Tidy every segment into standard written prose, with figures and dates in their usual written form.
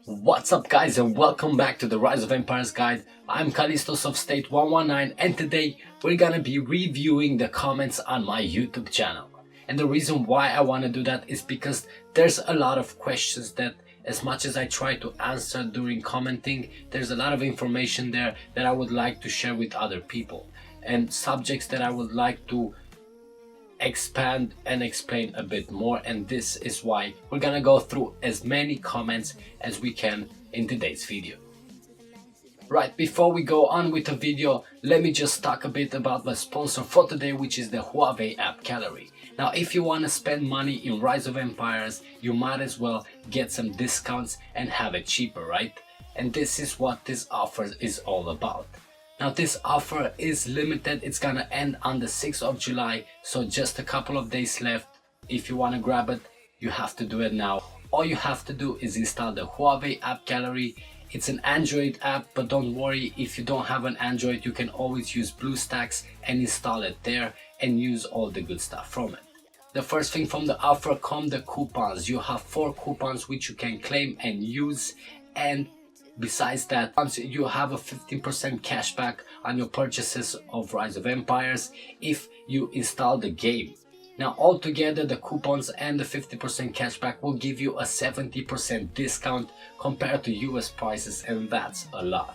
What's up guys, and welcome back to the Rise of Empires guide. I'm Callistos of State 119, and today we're gonna be reviewing the comments on my YouTube channel. And the reason why I want to do that is because there's a lot of questions that, as much as I try to answer during commenting, there's a lot of information there that I would like to share with other people, and subjects that I would like to expand and explain a bit more, and this is why we're gonna go through as many comments as we can in today's video. Right, before we go on with the video, let me just talk a bit about the sponsor for today, which is the Huawei Appgallery. Now, if you want to spend money in Rise of Empires, you might as well get some discounts and have it cheaper, right? And this is what this offer is all about. Now, this offer is limited. It's gonna end on the 6th of July, so just a couple of days left. If you want to grab it, you have to do it now. All you have to do is install the Huawei Appgallery. It's an Android app, but don't worry, if you don't have an Android, you can always use BlueStacks and install it there and use all the good stuff from it. The first thing from the offer come the coupons. You have 4 coupons which you can claim and use, and besides that, you have a 15% cashback on your purchases of Rise of Empires if you install the game. Now, altogether, the coupons and the 50% cashback will give you a 70% discount compared to US prices, and that's a lot.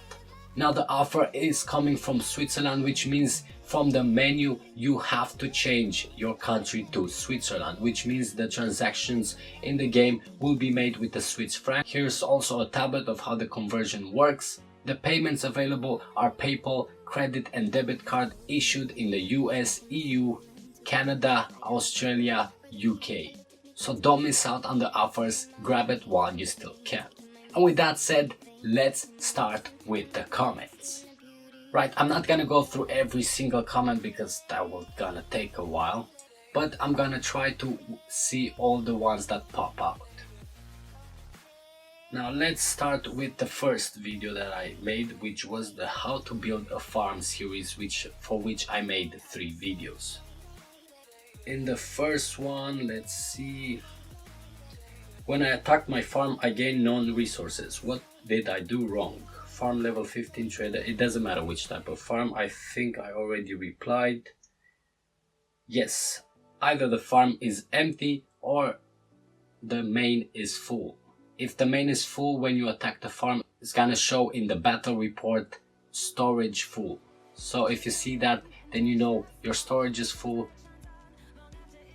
Now, the offer is coming from Switzerland, which means from the menu you have to change your country to Switzerland, which means the transactions in the game will be made with the Swiss franc. Here's also a tablet of how the conversion works. The payments available are PayPal, credit and debit card issued in the US, EU, Canada, Australia, UK. So don't miss out on the offers, grab it while you still can. And with that said, let's start with the comments. Right, I'm not gonna go through every single comment because that will gonna take a while, but I'm gonna try to see all the ones that pop out. Now let's start with the first video that I made, which was the how to build a farm series, for which I made 3 videos. In the first one, let's see. When I attacked my farm, I gained non-resources. What did I do wrong? Farm level 15 trader. It doesn't matter which type of farm. I think I already replied. Yes, either the farm is empty or the main is full. If the main is full, when you attack the farm, it's gonna show in the battle report storage full. So if you see that, then you know your storage is full.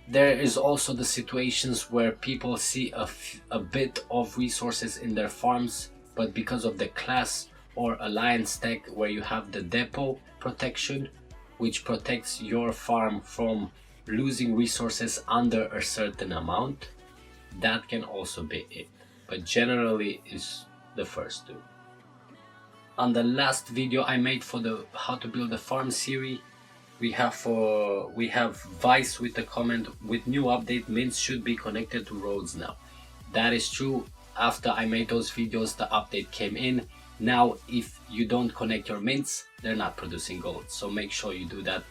There is also the situations where people see a bit of resources in their farms, but because of the class or alliance tech where you have the depot protection, which protects your farm from losing resources under a certain amount, that can also be it. But generally is the first 2. On the last video I made for the how to build a farm series, we have Vice with the comment, with new update, mints should be connected to roads now. That is true. After I made those videos, the update came in. Now, if you don't connect your mints, they're not producing gold. So make sure you do that,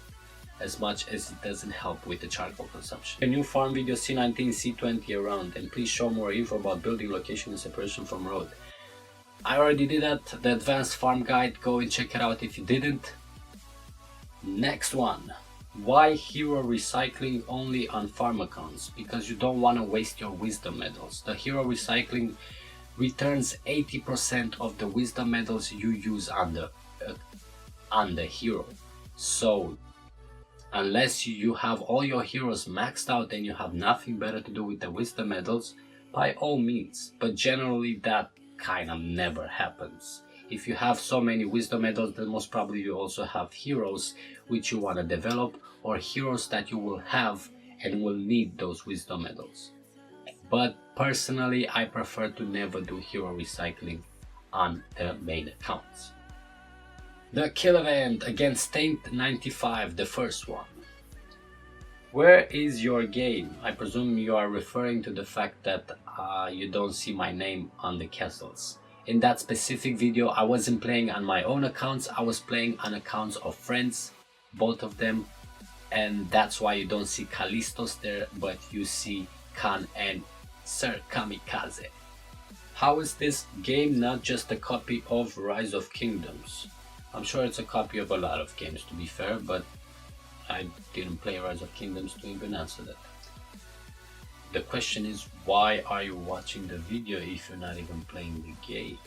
as much as it doesn't help with the charcoal consumption. A new farm video C19, C20 around, and please show more info about building location and separation from road. I already did that, the advanced farm guide, go and check it out if you didn't. Next one. Why hero recycling only on farm accounts? Because you don't want to waste your wisdom medals. The hero recycling returns 80% of the wisdom medals you use on the hero. So unless you have all your heroes maxed out and you have nothing better to do with the wisdom medals, by all means, but generally that kind of never happens. If you have so many wisdom medals, then most probably you also have heroes which you want to develop, or heroes that you will have and will need those wisdom medals. But personally, I prefer to never do hero recycling on the main accounts. The kill event against Taint 95, the first one. Where is your game? I presume you are referring to the fact that you don't see my name on the castles. In that specific video, I wasn't playing on my own accounts, I was playing on accounts of friends, both of them, and that's why you don't see Callistos there, but you see Khan and Sir Kamikaze. How is this game not just a copy of Rise of Kingdoms? I'm sure it's a copy of a lot of games, to be fair, but I didn't play Rise of Kingdoms to even answer that. The question is, why are you watching the video if you're not even playing the game?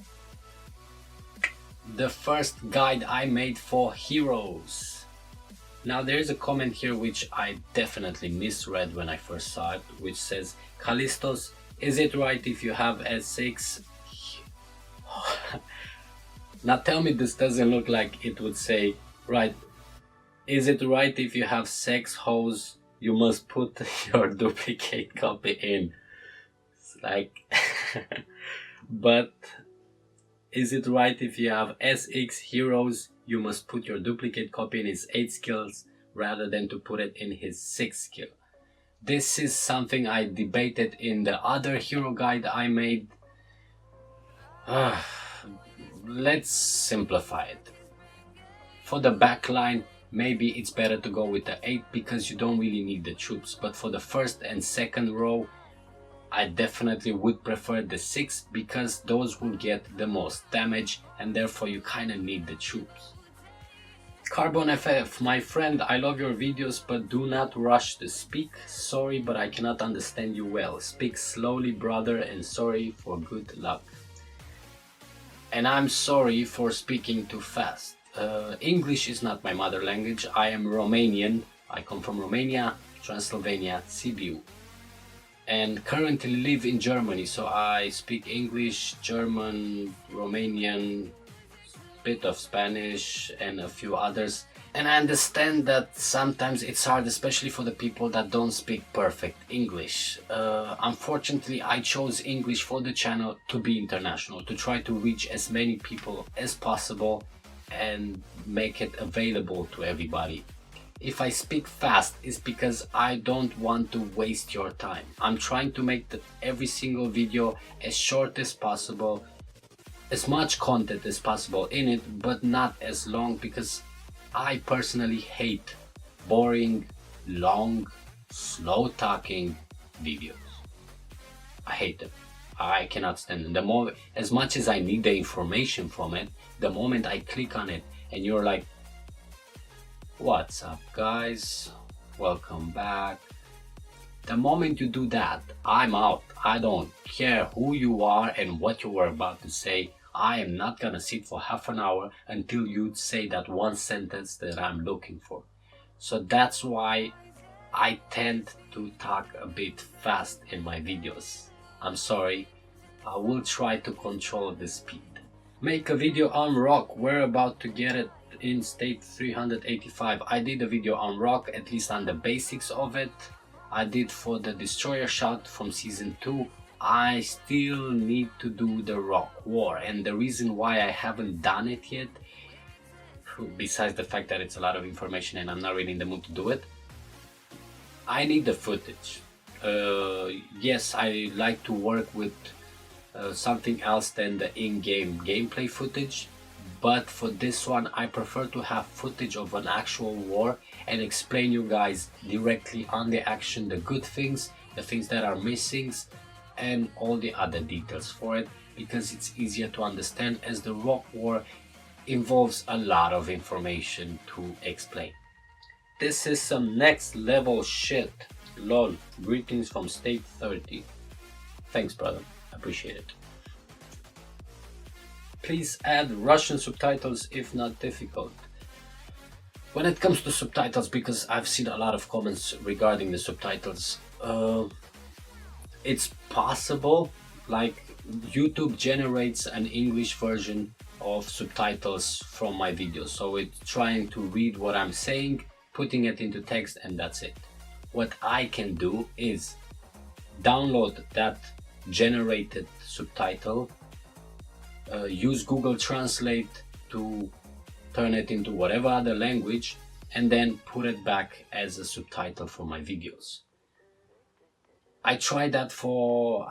The first guide I made for heroes. Now there is a comment here which I definitely misread when I first saw it, which says, Callistos, is it right if you have S6? Now tell me this doesn't look like it would say, right, is it right if you have sex hoes, you must put your duplicate copy in? It's like, but is it right if you have SX heroes, you must put your duplicate copy in his 8 skills rather than to put it in his 6 skill? This is something I debated in the other hero guide I made. Let's simplify it. For the backline, maybe it's better to go with the 8 because you don't really need the troops, but for the first and second row, I definitely would prefer the 6 because those will get the most damage and therefore you kinda need the troops. Carbon FF, my friend, I love your videos but do not rush to speak. Sorry, but I cannot understand you well. Speak slowly, brother, and sorry for good luck. And I'm sorry for speaking too fast. English is not my mother language. I am Romanian. I come from Romania, Transylvania, Sibiu. And currently live in Germany, so I speak English, German, Romanian, bit of Spanish and a few others. And I understand that sometimes it's hard, especially for the people that don't speak perfect English. Unfortunately, I chose English for the channel to be international, to try to reach as many people as possible and make it available to everybody. If I speak fast, it's because I don't want to waste your time. I'm trying to make every single video as short as possible, as much content as possible in it, but not as long, because I personally hate boring, long, slow talking videos. I hate them. I cannot stand them. The more, as much as I need the information from it, the moment I click on it and you're like, what's up guys, welcome back, the moment you do that, I'm out. I don't care who you are and what you were about to say. I am not gonna sit for half an hour until you say that one sentence that I'm looking for. So that's why I tend to talk a bit fast in my videos. I'm sorry, I will try to control the speed. Make a video on rock, we're about to get it in state 385. I did a video on rock, at least on the basics of it. I did for the destroyer shot from season 2. I still need to do the rock war, and the reason why I haven't done it yet, besides the fact that it's a lot of information and I'm not really in the mood to do it, I need the footage. Yes, I like to work with something else than the in-game gameplay footage, but for this one I prefer to have footage of an actual war and explain you guys directly on the action, the good things, the things that are missing, and all the other details for it, because it's easier to understand, as the rock war involves a lot of information to explain. This is some next level shit. Lol. Greetings from state 30. Thanks brother, appreciate it. Please add Russian subtitles if not difficult. When it comes to subtitles, because I've seen a lot of comments regarding the subtitles, it's possible. Like, YouTube generates an English version of subtitles from my videos, so it's trying to read what I'm saying, putting it into text, and that's it. What I can do is download that generated subtitle, use Google Translate to turn it into whatever other language, and then put it back as a subtitle for my videos. I tried that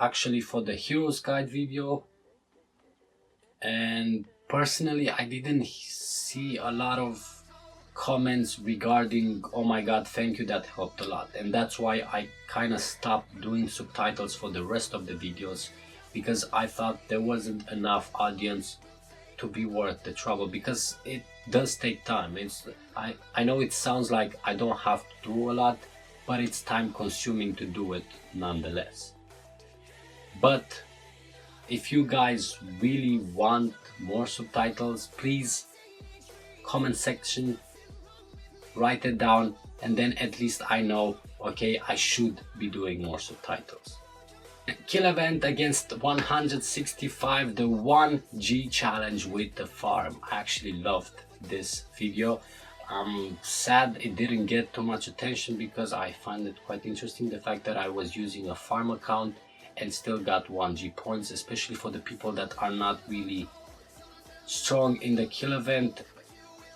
actually for the Heroes Guide video, and personally I didn't see a lot of comments regarding, oh my god, thank you, that helped a lot. And that's why I kind of stopped doing subtitles for the rest of the videos, because I thought there wasn't enough audience to be worth the trouble, because it does take time. I know it sounds like I don't have to do a lot, but it's time consuming to do it nonetheless. But if you guys really want more subtitles, please comment section, write it down, and then at least I know, okay, I should be doing more subtitles. Kill event against 165, the 1G challenge with the farm. I actually loved this video. I'm sad it didn't get too much attention, because I find it quite interesting, the fact that I was using a farm account and still got 1G points, especially for the people that are not really strong in the kill event,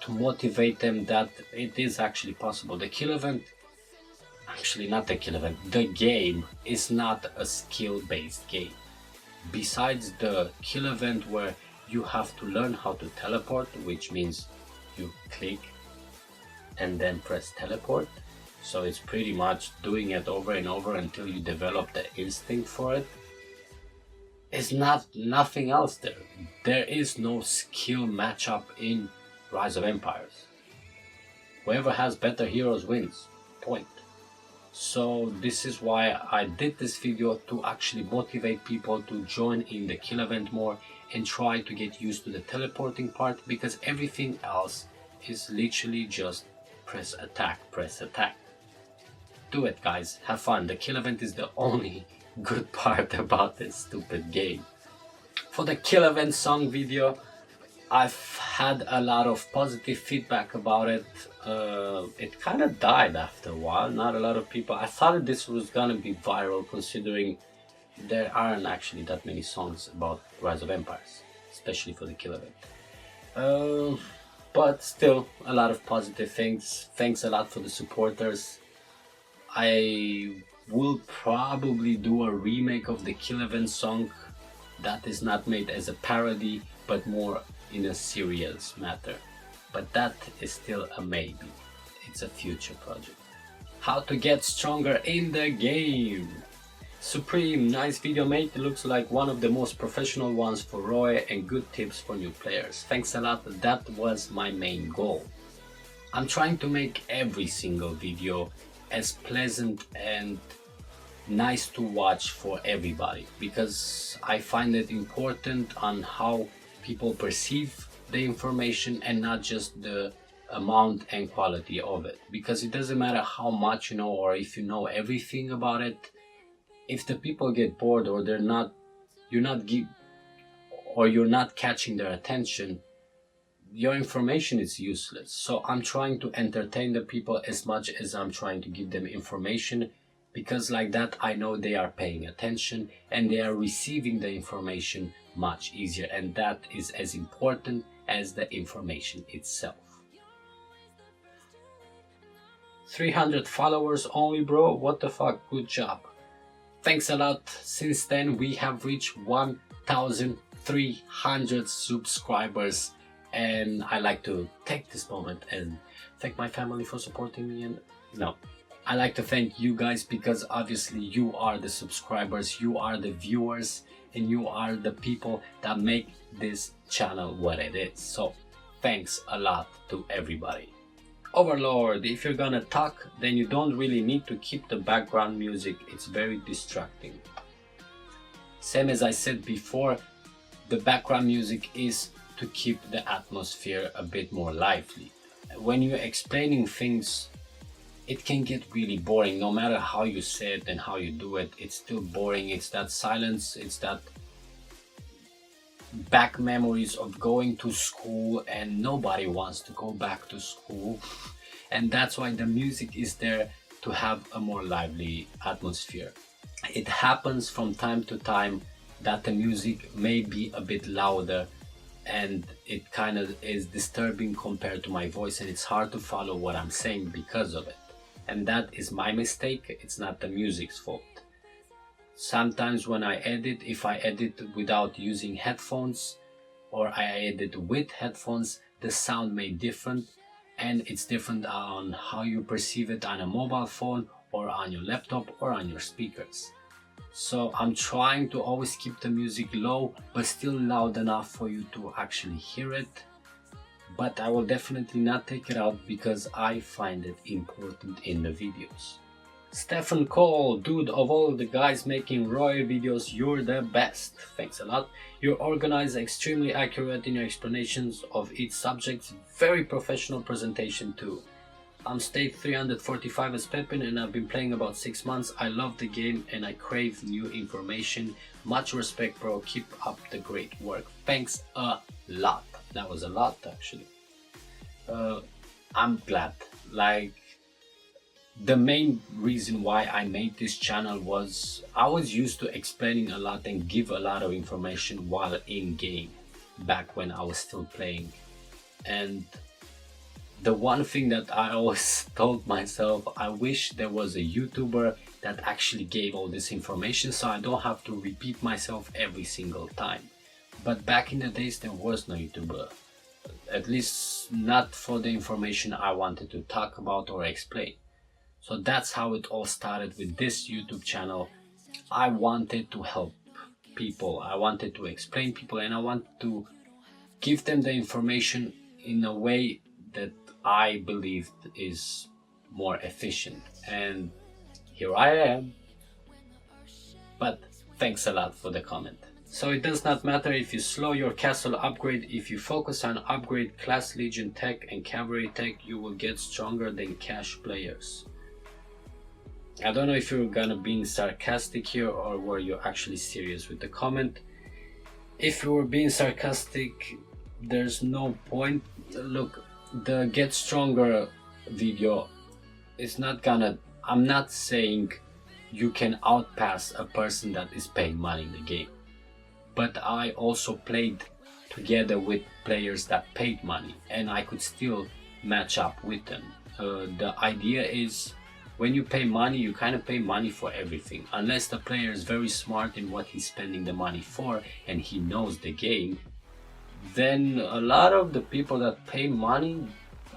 to motivate them that it is actually possible. The kill event, actually not the kill event, the game is not a skill-based game. Besides the kill event where you have to learn how to teleport, which means you click and then press teleport, so it's pretty much doing it over and over until you develop the instinct for it. It's nothing else there. There is no skill matchup in Rise of Empires. Whoever has better heroes wins. Point. So this is why I did this video, to actually motivate people to join in the kill event more and try to get used to the teleporting part, because everything else is literally just press attack, press attack. Do it, guys, have fun. The kill event is the only good part about this stupid game. For the kill event song video, I've had a lot of positive feedback about it. It kind of died after a while. Not a lot of people. I thought this was gonna be viral, considering there aren't actually that many songs about Rise of Empires, especially for the kill event. But still, a lot of positive things. Thanks a lot for the supporters. I will probably do a remake of the kill event song that is not made as a parody, but more in a serious matter. But that is still a maybe. It's a future project. How to get stronger in the game. Supreme, nice video mate. It looks like one of the most professional ones for Roy, and good tips for new players. Thanks a lot. That was my main goal. I'm trying to make every single video as pleasant and nice to watch for everybody, because I find it important on how people perceive the information and not just the amount and quality of it, because it doesn't matter how much you know or if you know everything about it. If the people get bored, or you're not catching their attention, your information is useless. So I'm trying to entertain the people as much as I'm trying to give them information, because like that I know they are paying attention and they are receiving the information much easier, and that is as important as the information itself. 300 followers only, bro, what the fuck, good job. Thanks a lot. Since then we have reached 1,300 subscribers, and I like to take this moment and thank my family for supporting me. And no, I like to thank you guys, because obviously you are the subscribers, you are the viewers, and you are the people that make this channel what it is. So thanks a lot to everybody. Overlord, if you're gonna talk, then you don't really need to keep the background music, it's very distracting. Same as I said before, the background music is to keep the atmosphere a bit more lively. When you're explaining things, it can get really boring. No matter how you say it and how you do it, it's still boring. It's that silence, it's that back memories of going to school, and nobody wants to go back to school. And that's why the music is there, to have a more lively atmosphere. It happens from time to time that the music may be a bit louder, and it kind of is disturbing compared to my voice, and it's hard to follow what I'm saying because of it. And that is my mistake, it's not the music's fault. Sometimes when I edit, if I edit without using headphones, or I edit with headphones, the sound may be different, and it's different on how you perceive it on a mobile phone, or on your laptop, or on your speakers. So I'm trying to always keep the music low, but still loud enough for you to actually hear it. But I will definitely not take it out because I find it important in the videos. Stephen Cole, dude, of all the guys making royal videos, you're the best. Thanks a lot. You're organized, extremely accurate in your explanations of each subject, very professional presentation too. I'm state 345 as Pepin and I've been playing about 6 months. I love the game and I crave new information. Much respect, bro. Keep up the great work. Thanks a lot. That was a lot actually. I'm glad. Like, the main reason why I made this channel was I was used to explaining a lot and give a lot of information while in game back when I was still playing. And the one thing that I always told myself, I wish there was a YouTuber that actually gave all this information so I don't have to repeat myself every single time. But back in the days there was no YouTuber, at least not for the information I wanted to talk about or explain. So that's how it all started with this YouTube channel. I wanted to help people, I wanted to explain people, and I wanted to give them the information in a way that I believed is more efficient. And here I am. But thanks a lot for the comment. So it does not matter if you slow your castle upgrade, if you focus on upgrade class legion tech and cavalry tech, you will get stronger than cash players. I don't know if you're gonna be sarcastic here or were you actually serious with the comment. If you were being sarcastic, there's no point. Look, the get stronger video is not gonna, I'm not saying you can outpass a person that is paying money in the game, but I also played together with players that paid money and I could still match up with them. The idea is, when you pay money, you kind of pay money for everything. Unless the player is very smart in what he's spending the money for and he knows the game, then a lot of the people that pay money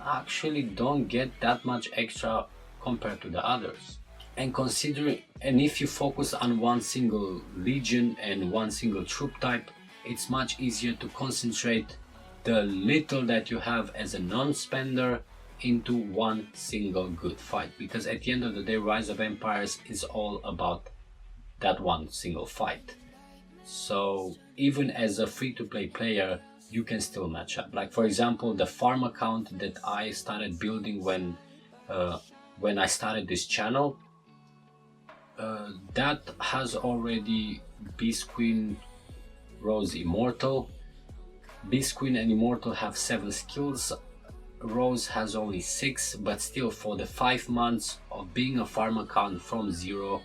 actually don't get that much extra compared to the others. And considering, and if you focus on one single legion and one single troop type, it's much easier to concentrate the little that you have as a non-spender into one single good fight, because at the end of the day Rise of Empires is all about that one single fight. So even as a free-to-play player you can still match up. Like for example, the farm account that I started building when I started this channel, that has already Beast Queen, Rose Immortal. Beast Queen and Immortal have 7 skills. Rose has only 6, but still for the 5 months of being a farm account from 0,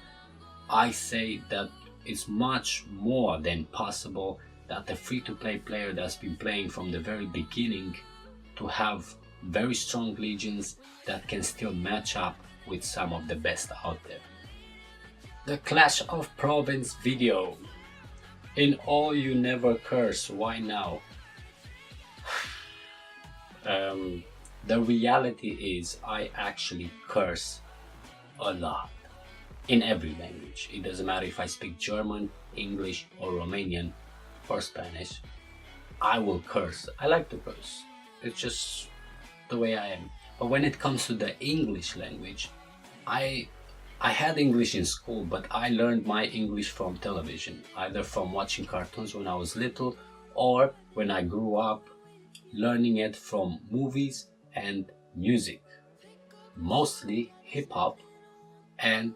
I say that it's much more than possible that a free-to-play player that's been playing from the very beginning to have very strong legions that can still match up with some of the best out there. The Clash of Province video. In all you never curse, why now? The reality is I actually curse a lot in every language. It doesn't matter if I speak German, English or Romanian or Spanish. I will curse. I like to curse. It's just the way I am. But when it comes to the English language, I had English in school, but I learned my English from television, either from watching cartoons when I was little or when I grew up learning it from movies and music, mostly hip-hop. And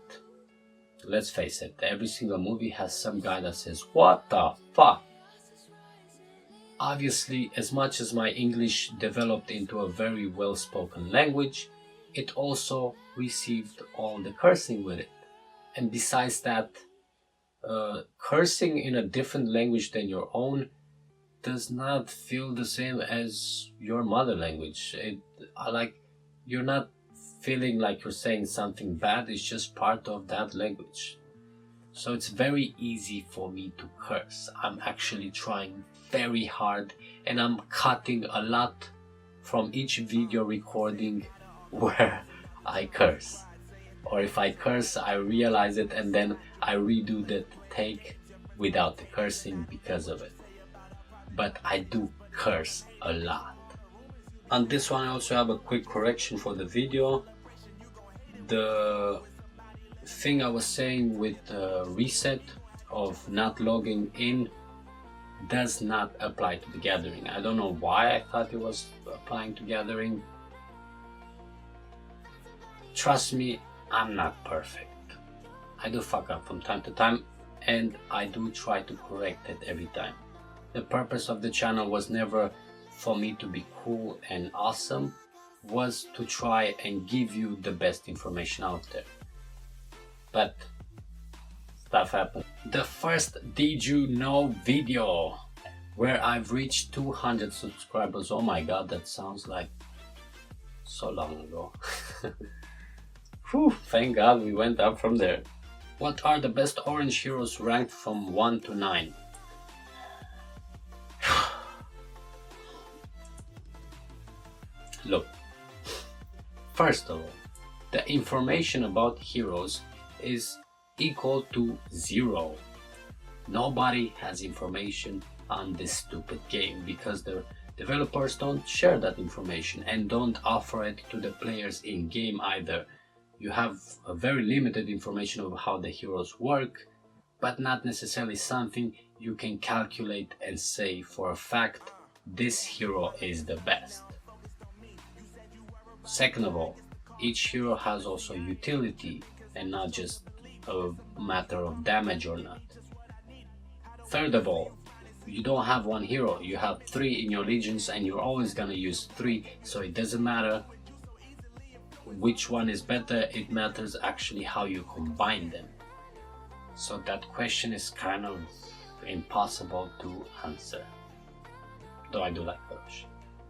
let's face it, every single movie has some guy that says what the fuck. Obviously, as much as my English developed into a very well-spoken language, it also received all the cursing with it. And besides that, cursing in a different language than your own does not feel the same as your mother language. Like, you're not feeling like you're saying something bad, it's just part of that language. So it's very easy for me to curse. I'm actually trying very hard and I'm cutting a lot from each video recording where I curse. Or if I curse, I realize it and then I redo the take without the cursing because of it. But I do curse a lot. On this one I also have a quick correction for the video. The thing I was saying with the reset of not logging in does not apply to the gathering. I don't know why I thought it was applying to gathering. Trust me, I'm not perfect. I do fuck up from time to time and I do try to correct it every time. The purpose of the channel was never for me to be cool and awesome, was to try and give you the best information out there. But stuff happened. The first Did You Know video where I've reached 200 subscribers. Oh my god, that sounds like so long ago. Whew, thank god we went up from there. What are the best orange heroes ranked from 1 to 9? Look, first of all, the information about heroes is equal to 0. Nobody has information on this stupid game because the developers don't share that information and don't offer it to the players in game either. You have a very limited information of how the heroes work, but not necessarily something you can calculate and say for a fact this hero is the best. Second of all, each hero has also utility and not just a matter of damage or not. Third of all, you don't have one hero, you have 3 in your legions and you're always gonna use 3, so it doesn't matter which one is better, it matters actually how you combine them. So that question is kind of impossible to answer, though I do like those.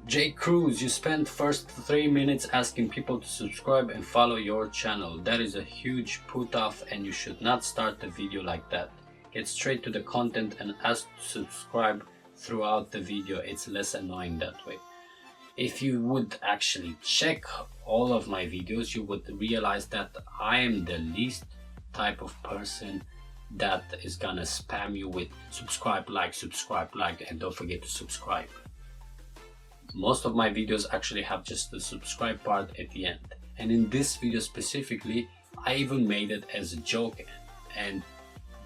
J. Cruz, you spent first 3 minutes asking people to subscribe and follow your channel. That is a huge put off and you should not start the video like that. Get straight to the content and ask to subscribe throughout the video. It's less annoying that way. If you would actually check all of my videos, you would realize that I am the least type of person that is gonna spam you with subscribe, like, and don't forget to subscribe. Most of my videos actually have just the subscribe part at the end. And in this video specifically, I even made it as a joke, and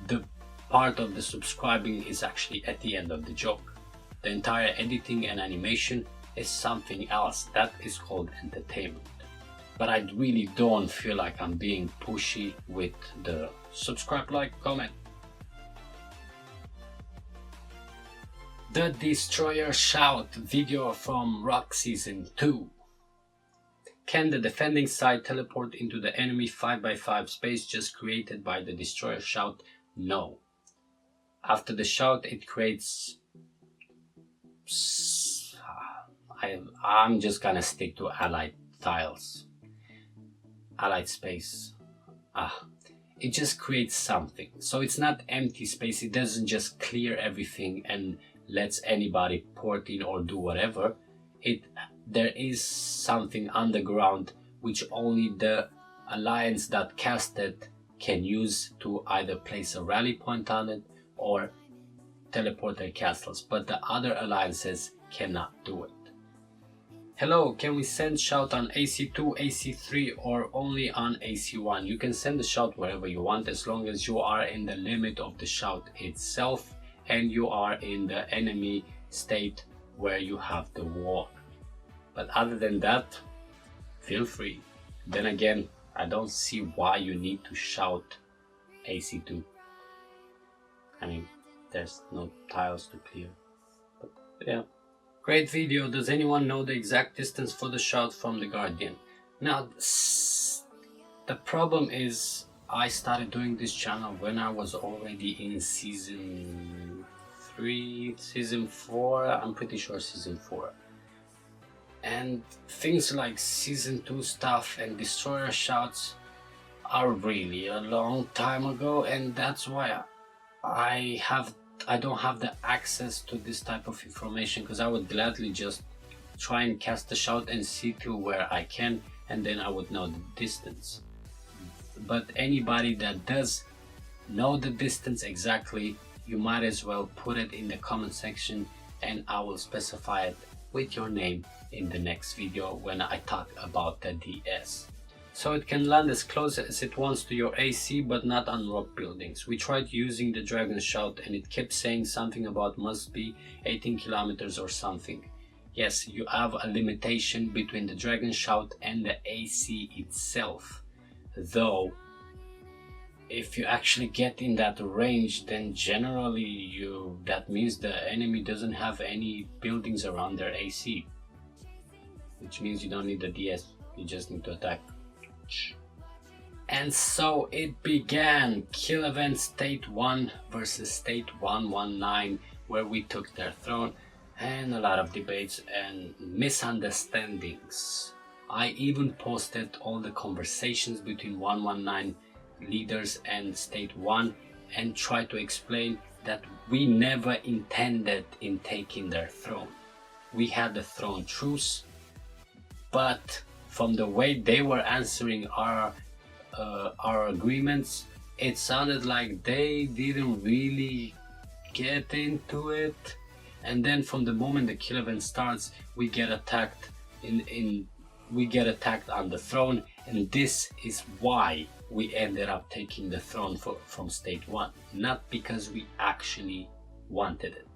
the part of the subscribing is actually at the end of the joke. The entire editing and animation is something else. That is called entertainment. But I really don't feel like I'm being pushy with the subscribe, like, comment. The Destroyer Shout video from Rock Season 2. Can the defending side teleport into the enemy 5x5 space just created by the Destroyer Shout? No. After the shout it creates... I'm just gonna stick to allied tiles. Allied space. It just creates something. So it's not empty space, it doesn't just clear everything and lets anybody port in or do whatever. There is something underground which only the alliance that cast it can use to either place a rally point on it or teleport their castles, but the other alliances cannot do it. Hello, can we send shout on AC2, AC3 or only on AC1? You can send the shout wherever you want as long as you are in the limit of the shout itself and you are in the enemy state where you have the war. But other than that, feel free. Then again, I don't see why you need to shout AC2. I mean, there's no tiles to clear. But yeah. Great video. Does anyone know the exact distance for the shout from the Guardian? Now, the problem is I started doing this channel when I was already in season 3, season 4, I'm pretty sure season 4. And things like season 2 stuff and Destroyer shouts are really a long time ago, and that's why I don't have the access to this type of information, because I would gladly just try and cast the shout and see to where I can, and then I would know the distance. but anybody that does know the distance exactly, you might as well put it in the comment section and I will specify it with your name in the next video when I talk about the DS. So it can land as close as it wants to your AC, but not on rock buildings. We tried using the Dragon Shout and it kept saying something about must be 18 kilometers or something. Yes, you have a limitation between the Dragon Shout and the AC itself. Though, if you actually get in that range, then generally that means the enemy doesn't have any buildings around their AC. Which means you don't need the DS, you just need to attack. And so it began. Kill event State 1 versus State 119, where we took their throne, and a lot of debates and misunderstandings. I even posted all the conversations between 119 leaders and State 1 and tried to explain that we never intended in taking their throne. We had the throne truce, but from the way they were answering our agreements, it sounded like they didn't really get into it. And then from the moment the kill event starts, we get attacked we get attacked on the throne, and this is why we ended up taking the throne from State 1, not because we actually wanted it.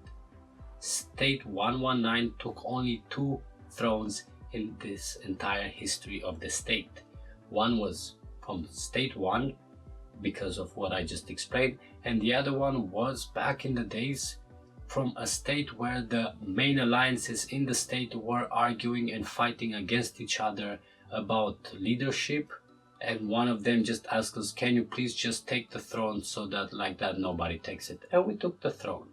State 119 took only 2 thrones in this entire history of the state. One was from State 1 because of what I just explained, and the other one was back in the days from a state where the main alliances in the state were arguing and fighting against each other about leadership, and one of them just asked us, can you please just take the throne so that like that nobody takes it, and we took the throne.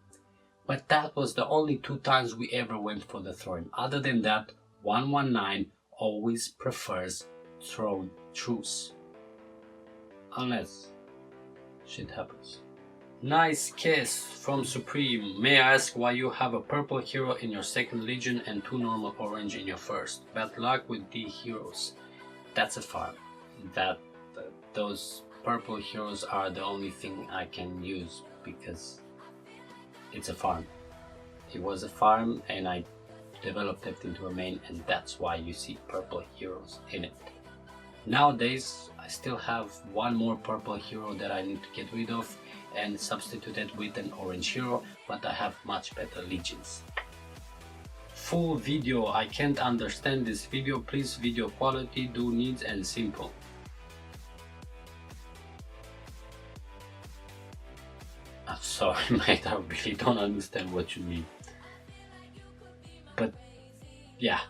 But that was the only 2 times we ever went for the throne. Other than that, 119 always prefers throne truce. Unless shit happens. Nice kiss from Supreme. May I ask why you have a purple hero in your 2nd legion and 2 normal orange in your 1st? Bad luck with D heroes. That's a farm. Those purple heroes are the only thing I can use because it's a farm. It was a farm and I developed it into a main, and that's why you see purple heroes in it. Nowadays I still have 1 more purple hero that I need to get rid of and substitute it with an orange hero, but I have much better legions. Full video. I can't understand this video. Please video quality, do needs and simple. I'm sorry mate, I really don't understand what you mean. But yeah,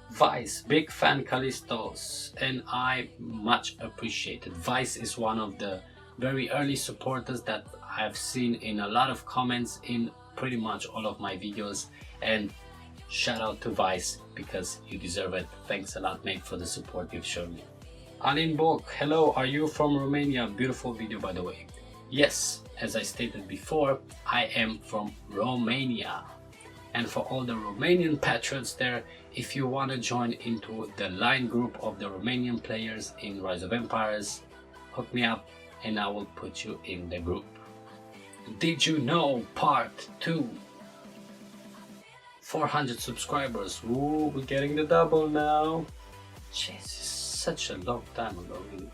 Vice, big fan Callisto's, and I much appreciate it. Vice is one of the very early supporters that I've seen in a lot of comments in pretty much all of my videos, and shout out to Vice because you deserve it. Thanks a lot mate for the support you've shown me. Alin Bok, hello, are you from Romania? Beautiful video by the way. Yes, as I stated before, I am from Romania. And for all the Romanian patriots there, if you want to join into the line group of the Romanian players in Rise of Empires, hook me up and I will put you in the group. Did you know part 2? 400 subscribers. Ooh, we're getting the double now. Jesus, such a long time ago really.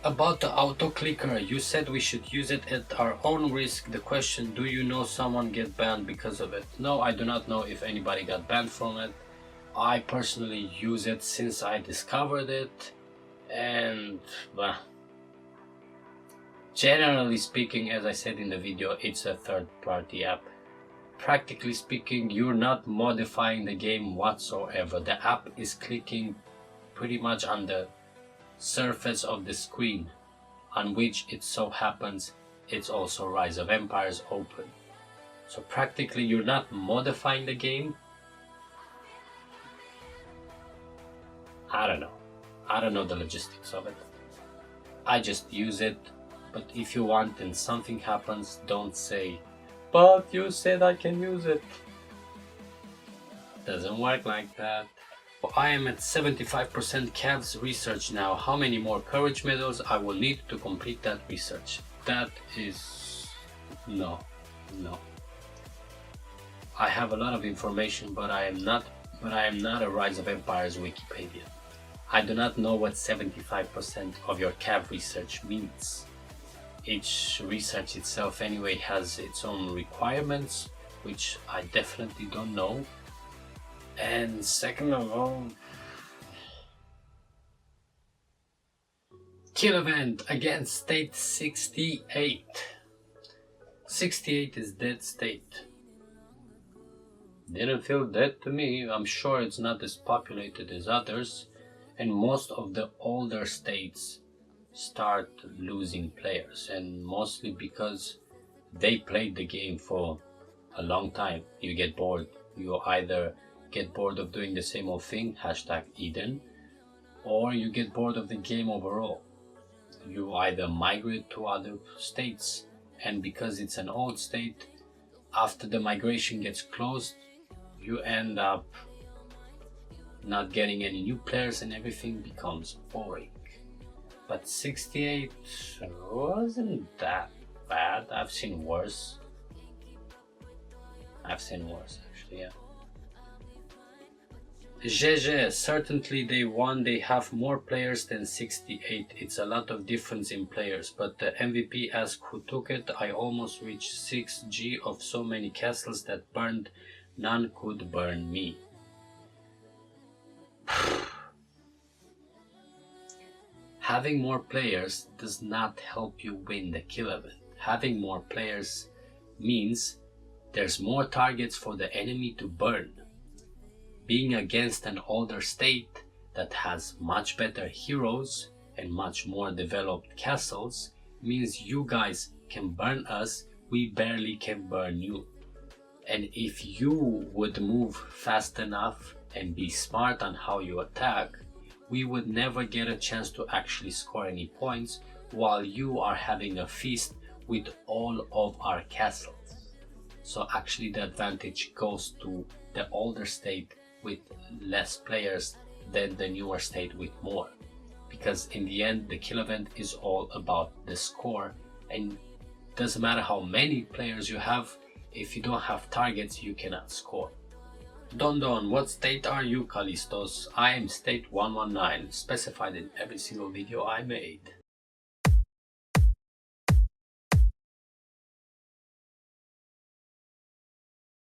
About the auto clicker, you said we should use it at our own risk. The question, do you know someone get banned because of it? No, I do not know if anybody got banned from it. I personally use it since I discovered it, and well, generally speaking, as I said in the video, it's a third-party app. Practically speaking, you're not modifying the game whatsoever. The app is clicking pretty much on the surface of the screen on which it so happens it's also Rise of Empires open. So practically you're not modifying the game. I don't know the logistics of it. I just use it, but if you want and something happens, don't say, but you said I can use it. Doesn't work like that. I am at 75% Cavs research now. How many more courage medals I will need to complete that research? That is... no. I have a lot of information, but I am not a Rise of Empires Wikipedia. I do not know what 75% of your Cav research means. Each research itself anyway has its own requirements, which I definitely don't know. And second of all, kill event against state 68. 68 is dead state. Didn't feel dead to me. I'm sure it's not as populated as others, and most of the older states start losing players, and mostly because they played the game for a long time. You get bored. You either get bored of doing the same old thing, hashtag Eden, or you get bored of the game overall. You either migrate to other states, and because it's an old state, after the migration gets closed, you end up not getting any new players and everything becomes boring. But 68 wasn't that bad. I've seen worse. Actually, yeah. GG, certainly they won. They have more players than 68. It's a lot of difference in players, but the MVP asked who took it. I almost reached 6G of so many castles that burned. None could burn me. Having more players does not help you win the kill event. Having more players means there's more targets for the enemy to burn. Being against an older state that has much better heroes and much more developed castles means you guys can burn us, we barely can burn you. And if you would move fast enough and be smart on how you attack, we would never get a chance to actually score any points while you are having a feast with all of our castles. So actually the advantage goes to the older state with less players than the newer state with more. Because in the end, the kill event is all about the score, and doesn't matter how many players you have, if you don't have targets, you cannot score. Don, what state are you, Callistos? I am state 119, specified in every single video I made.